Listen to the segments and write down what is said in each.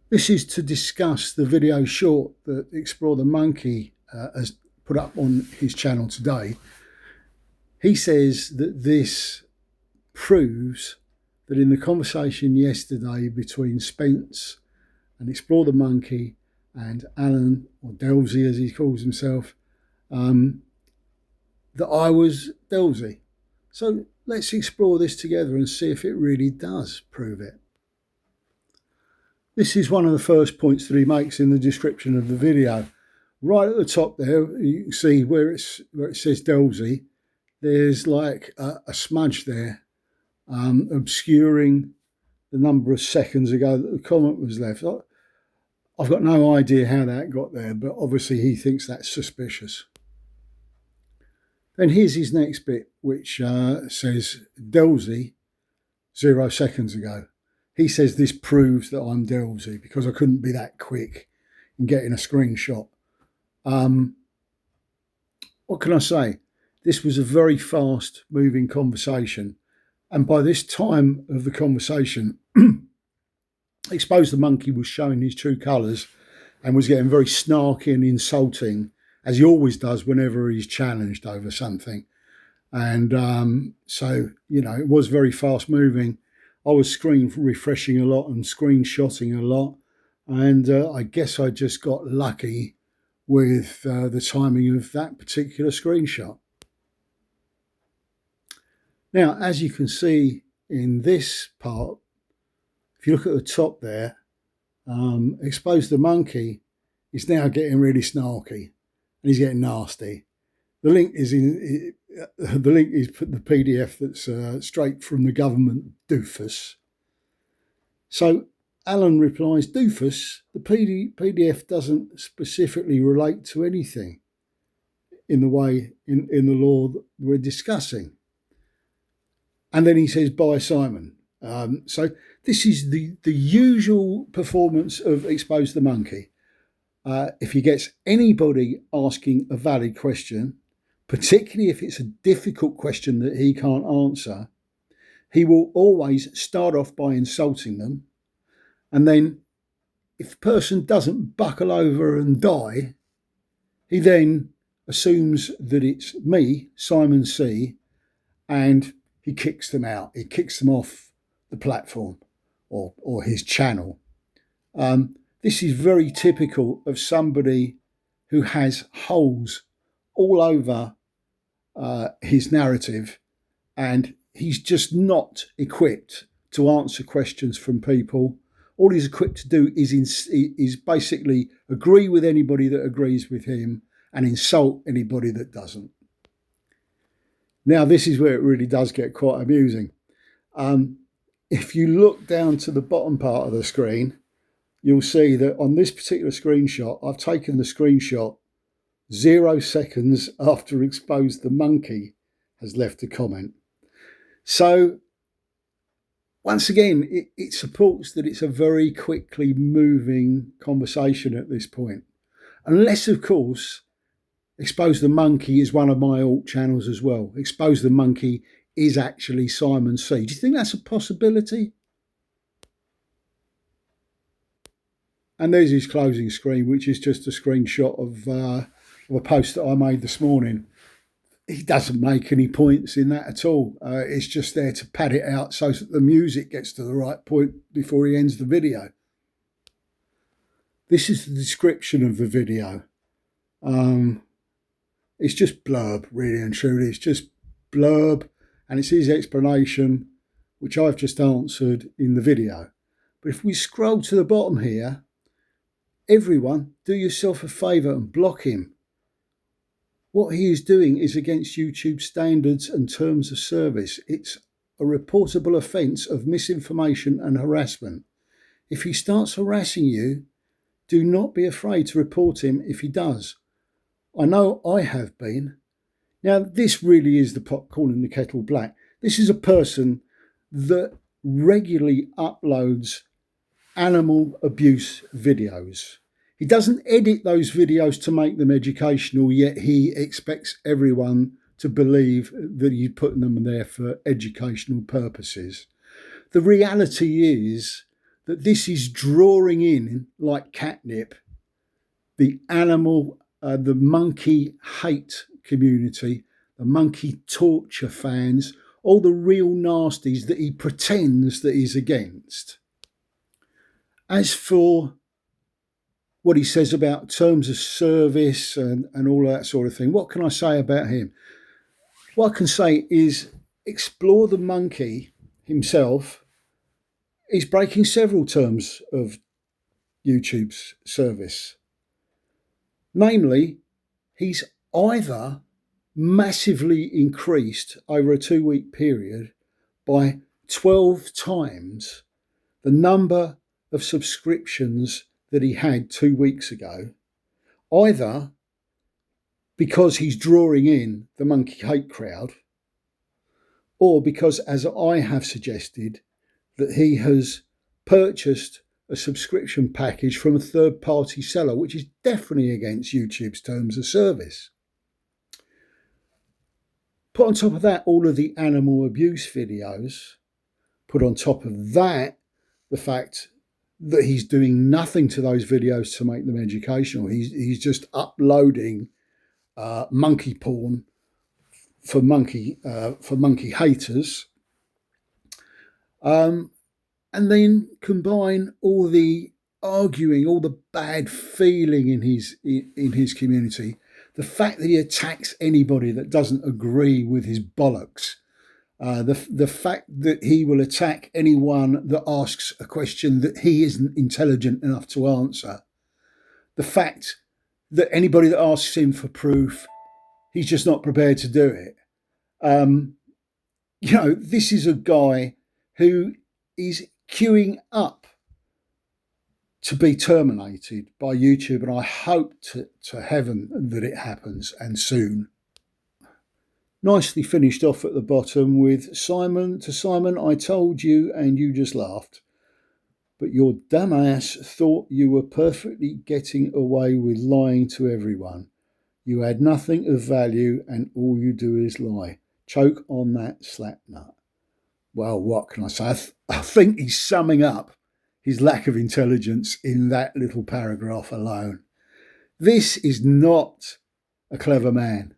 This is to discuss the video short that Explore the Monkey has put up on his channel today. He says that this proves that in the conversation yesterday between Spence and Explore the Monkey and Alan, or Delvsy as he calls himself, that I was Delvsy. So let's explore this together and see if it really does prove it. This is one of the first points that he makes in the description of the video. Right at the top there, you can see where it says Delvsy. There's like a smudge there, obscuring the number of seconds ago that the comment was left. I've got no idea how that got there, but obviously he thinks that's suspicious. Then here's his next bit, which says Delvsy 0 seconds ago. He says this proves that I'm Delvsy because I couldn't be that quick in getting a screenshot. What can I say? This was a very fast moving conversation. And by this time of the conversation, Expose the Monkey was showing his true colours and was getting very snarky and insulting, as he always does whenever he's challenged over something. And so, you know, it was very fast moving. I was screen refreshing a lot and screenshotting a lot. And I guess I just got lucky with the timing of that particular screenshot. Now, as you can see in this part, if you look at the top there, Expose the Monkey is now getting really snarky and he's getting nasty. The link is the PDF that's straight from the government doofus. So Alan replies, doofus, the PDF doesn't specifically relate to anything in the way in the law that we're discussing. And then he says, bye, Simon. So this is the usual performance of Expose the Monkey. If he gets anybody asking a valid question, particularly if it's a difficult question that he can't answer, he will always start off by insulting them. And then if the person doesn't buckle over and die, he then assumes that it's me, Simon C, and he kicks them out. He kicks them off the platform or his channel. This is very typical of somebody who has holes all over his narrative, and he's just not equipped to answer questions from people. All he's equipped to do is basically agree with anybody that agrees with him and insult anybody that doesn't. Now, this is where it really does get quite amusing. If you look down to the bottom part of the screen, you'll see that on this particular screenshot, I've taken the screenshot 0 seconds after Expose the Monkey has left a comment. So once again, it supports that it's a very quickly moving conversation at this point. Unless, of course, Expose the Monkey is one of my alt channels as well. Expose the Monkey is actually Simon C. Do you think that's a possibility? And there's his closing screen, which is just a screenshot of a post that I made this morning. He doesn't make any points in that at all. It's just there to pad it out so that the music gets to the right point before he ends the video. This is the description of the video. It's just blurb, really and truly. It's just blurb, and it's his explanation, which I've just answered in the video. But if we scroll to the bottom here, everyone, do yourself a favour and block him. What he is doing is against YouTube standards and terms of service. It's a reportable offence of misinformation and harassment. If he starts harassing you, do not be afraid to report him if he does. I know I have been. Now, this really is the pot calling the kettle black. This is a person that regularly uploads animal abuse videos. He doesn't edit those videos to make them educational, yet he expects everyone to believe that he's putting them there for educational purposes. The reality is that this is drawing in, like catnip, the the monkey hate community, the monkey torture fans, all the real nasties that he pretends that he's against. As for what he says about terms of service and all that sort of thing, what can I say about him? What I can say is Explore the Monkey himself is breaking several terms of YouTube's service. Namely, he's either massively increased over a 2-week period by 12 times the number of subscriptions that he had 2 weeks ago, either because he's drawing in the monkey hate crowd, or because, as I have suggested, that he has purchased a subscription package from a third-party seller, which is definitely against YouTube's terms of service. Put on top of that all of the animal abuse videos. Put on top of that the fact that he's doing nothing to those videos to make them educational. He's just uploading monkey porn for monkey haters. And then combine all the arguing, all the bad feeling in his community, the fact that he attacks anybody that doesn't agree with his bollocks, the fact that he will attack anyone that asks a question that he isn't intelligent enough to answer, the fact that anybody that asks him for proof, he's just not prepared to do it. This is a guy who is queuing up to be terminated by YouTube, and I hope to heaven that it happens, and soon. Nicely finished off at the bottom with Simon, I told you and you just laughed. But your dumbass thought you were perfectly getting away with lying to everyone. You had nothing of value and all you do is lie. Choke on that slap nut. Well, what can I say? I think he's summing up his lack of intelligence in that little paragraph alone. This is not a clever man.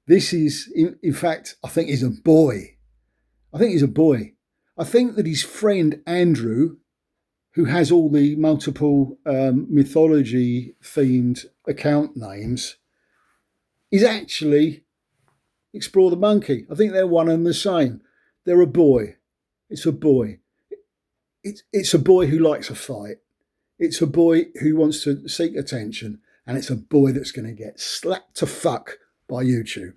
This is, in fact, I think he's a boy. I think that his friend Andrew, who has all the multiple mythology-themed account names, is actually Explore the Monkey. I think they're one and the same. They're a boy. It's a boy. It's a boy who likes a fight. It's a boy who wants to seek attention. And it's a boy that's going to get slapped to fuck by YouTube.